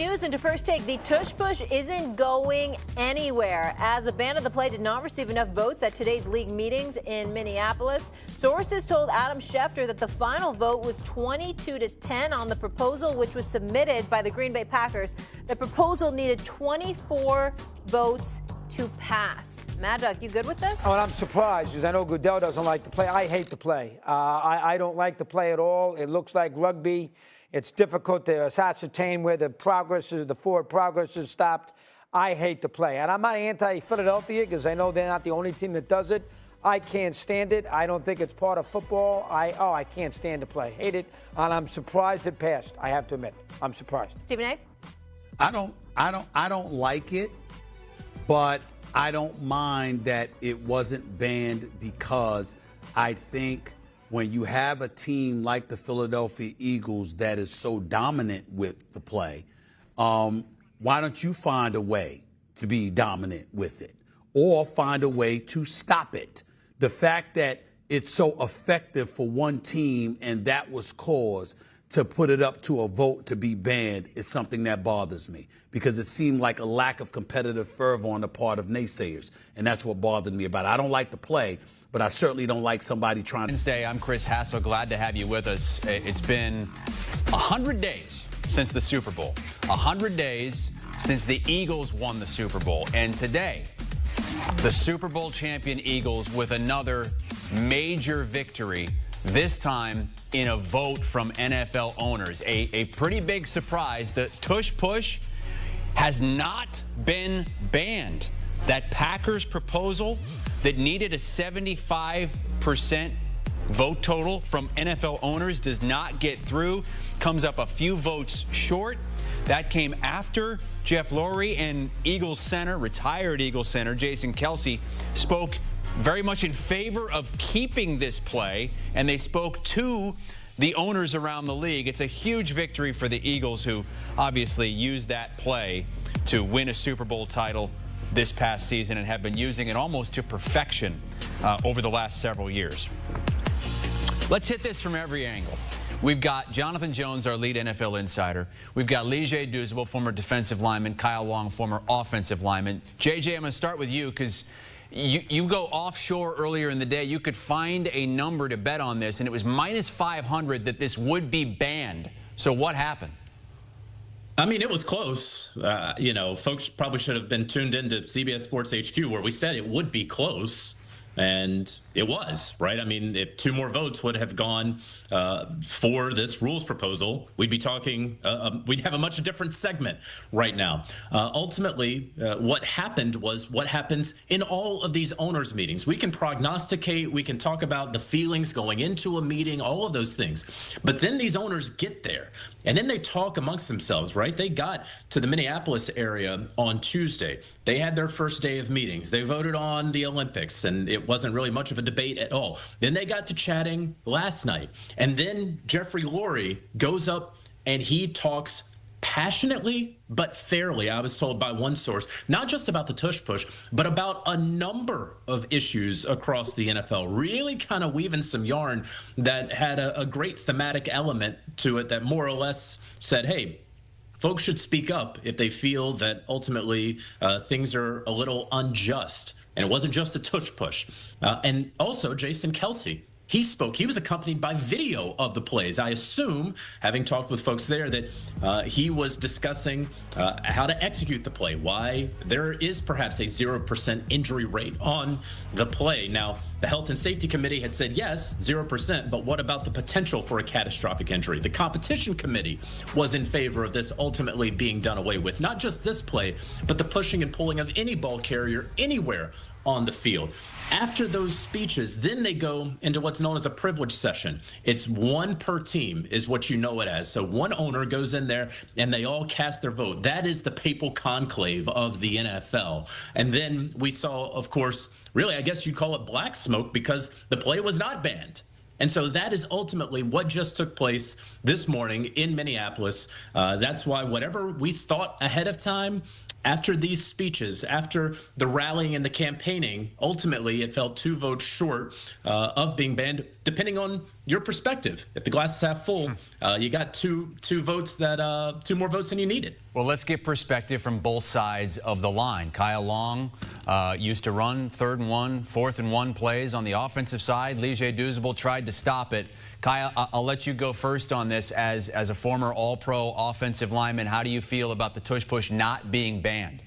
news into First Take. The Tush Push isn't going anywhere, as the ban of the play did not receive enough votes at today's league meetings in Minneapolis. Sources told Adam Schefter that the final vote was 22-10 on the proposal, which was submitted by the Green Bay Packers. The proposal needed 24 votes to pass. Maddock, you good with this? Oh, and I'm surprised because I know Goodell doesn't like the play. I hate the play. I don't like the play at all. It looks like rugby. It's difficult to ascertain where the forward progress is stopped. I hate the play. And I'm not anti-Philadelphia because I know they're not the only team that does it. I can't stand it. I don't think it's part of football. I can't stand the play. Hate it. And I'm surprised it passed. I have to admit. I'm surprised. Stephen A? I don't like it, but I don't mind that it wasn't banned because I think when you have a team like the Philadelphia Eagles that is so dominant with the play, why don't you find a way to be dominant with it or find a way to stop it? The fact that it's so effective for one team and that was cause to put it up to a vote to be banned is something that bothers me because it seemed like a lack of competitive fervor on the part of naysayers, and that's what bothered me about it. I don't like the play, but I certainly don't like somebody trying to. Wednesday, I'm Chris Hassel. Glad to have you with us. It's been 100 days since the Super Bowl, 100 days since the Eagles won the Super Bowl, and today, the Super Bowl champion Eagles with another major victory, this time in a vote from NFL owners. A pretty big surprise. The Tush Push has not been banned. That Packers proposal that needed a 75% vote total from NFL owners does not get through, comes up a few votes short. That came after Jeff Lurie and Eagles center, retired Eagles center, Jason Kelce, spoke very much in favor of keeping this play, and they spoke to the owners around the league. It's a huge victory for the Eagles, who obviously used that play to win a Super Bowl title this past season and have been using it almost to perfection over the last several years. Let's hit this from every angle. We've got Jonathan Jones, our lead NFL insider. We've got Lige Douzable, former defensive lineman, Kyle Long, former offensive lineman. JJ, I'm going to start with you because you go offshore earlier in the day. You could find a number to bet on this, and it was minus 500 that this would be banned. So what happened? I mean, it was close. You know, folks probably should have been tuned into CBS Sports HQ where we said it would be close. And it was, right? I mean, if two more votes would have gone for this rules proposal, we'd be talking, we'd have a much different segment right now. Ultimately, what happened was what happens in all of these owners' meetings. We can prognosticate, we can talk about the feelings going into a meeting, all of those things. But then these owners get there, and then they talk amongst themselves, right? They got to the Minneapolis area on Tuesday. They had their first day of meetings. They voted on the Olympics, and it wasn't really much of a debate at all. Then they got to chatting last night. And then Jeffrey Lurie goes up and he talks passionately but fairly, I was told by one source, not just about the Tush Push, but about a number of issues across the NFL, really kind of weaving some yarn that had a great thematic element to it that more or less said, hey, folks should speak up if they feel that ultimately things are a little unjust. And it wasn't just a Tush Push. And also Jason Kelce, he spoke. He was accompanied by video of the plays. I assume, having talked with folks there, that he was discussing how to execute the play, why there is perhaps a 0% injury rate on the play. Now, the Health and Safety Committee had said, yes, 0%, but what about the potential for a catastrophic injury? The Competition Committee was in favor of this ultimately being done away with. Not just this play, but the pushing and pulling of any ball carrier anywhere on the field. After those speeches, then they go into what's known as a privilege session. It's one per team is what you know it as. So one owner goes in there and they all cast their vote. That is the papal conclave of the NFL. And then we saw, of course, really, I guess you'd call it black smoke because the play was not banned. And so that is ultimately what just took place this morning in Minneapolis. That's why whatever we thought ahead of time, after these speeches, after the rallying and the campaigning, ultimately it fell 2 votes short of being banned. depending on your perspective. If the glass is half full, you got two more votes than you needed. Well, let's get perspective from both sides of the line. Kyle Long used to run 3rd and 1, 4th and 1 plays on the offensive side. Lige Douzable tried to stop it. Kyle, I'll let you go first on this as a former All-Pro offensive lineman. How do you feel about the tush push not being banned?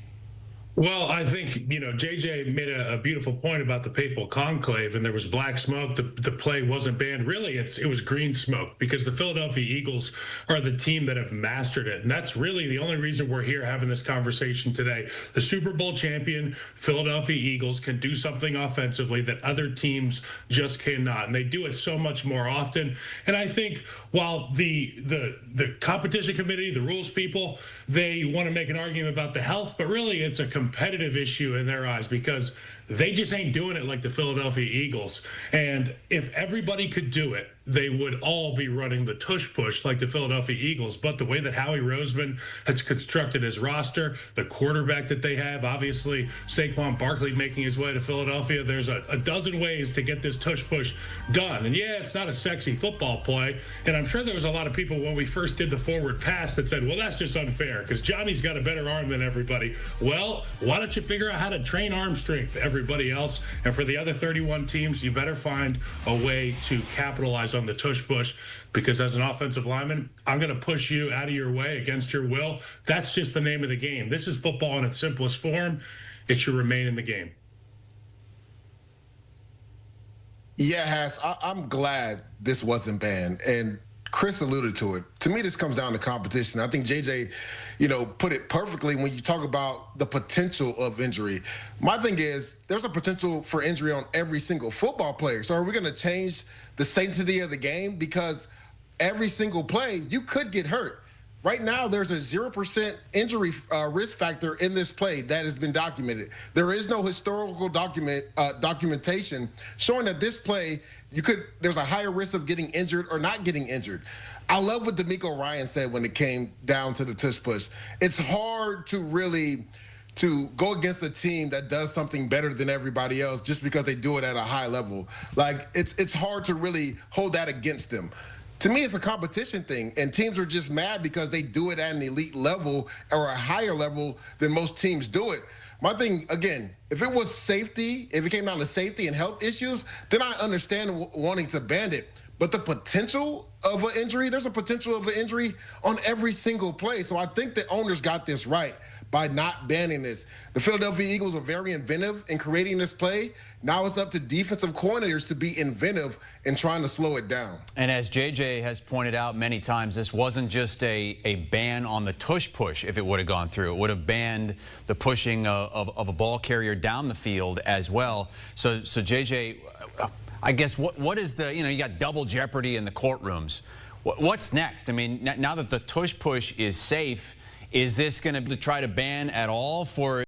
Well, I think, JJ made a beautiful point about the papal conclave, and there was black smoke. The play wasn't banned. Really, it was green smoke, because the Philadelphia Eagles are the team that have mastered it. And that's really the only reason we're here having this conversation today. The Super Bowl champion Philadelphia Eagles can do something offensively that other teams just cannot. And they do it so much more often. And I think while the competition committee, the rules people, they want to make an argument about the health, but really it's a competitive issue in their eyes, because they just ain't doing it like the Philadelphia Eagles. And if everybody could do it, they would all be running the tush push like the Philadelphia Eagles. But the way that Howie Roseman has constructed his roster, the quarterback that they have, obviously Saquon Barkley making his way to Philadelphia, there's a dozen ways to get this tush push done. And yeah, it's not a sexy football play. And I'm sure there was a lot of people when we first did the forward pass that said, well, that's just unfair because Johnny's got a better arm than everybody. Well, why don't you figure out how to train arm strength, everybody else? And for the other 31 teams, you better find a way to capitalize on the tush push, because as an offensive lineman, I'm going to push you out of your way against your will. That's just the name of the game. This is football in its simplest form. It should remain in the game. Yeah, Haas, I'm glad this wasn't banned. And Chris alluded to it. To me, this comes down to competition. I think JJ, put it perfectly when you talk about the potential of injury. My thing is, there's a potential for injury on every single football player. So are we going to change the sanctity of the game? Because every single play, you could get hurt. Right now, there's a 0% injury risk factor in this play that has been documented. There is no historical documentation showing that this play, there's a higher risk of getting injured or not getting injured. I love what D'Amico Ryan said when it came down to the tush push. It's hard to go against a team that does something better than everybody else just because they do it at a high level. Like, it's hard to really hold that against them. To me, it's a competition thing, and teams are just mad because they do it at an elite level or a higher level than most teams do it. My thing, again, if it was safety, if it came down to safety and health issues, then I understand wanting to ban it. But the potential of an injury, there's a potential of an injury on every single play. So I think the owners got this right by not banning this. The Philadelphia Eagles are very inventive in creating this play. Now it's up to defensive coordinators to be inventive in trying to slow it down. And as JJ has pointed out many times, this wasn't just a ban on the tush push. If it would have gone through, it would have banned the pushing of a ball carrier down the field as well. So JJ, I guess what is the, you got double jeopardy in the courtrooms. What's next? I mean, now that the tush push is safe, is this going to try to ban at all for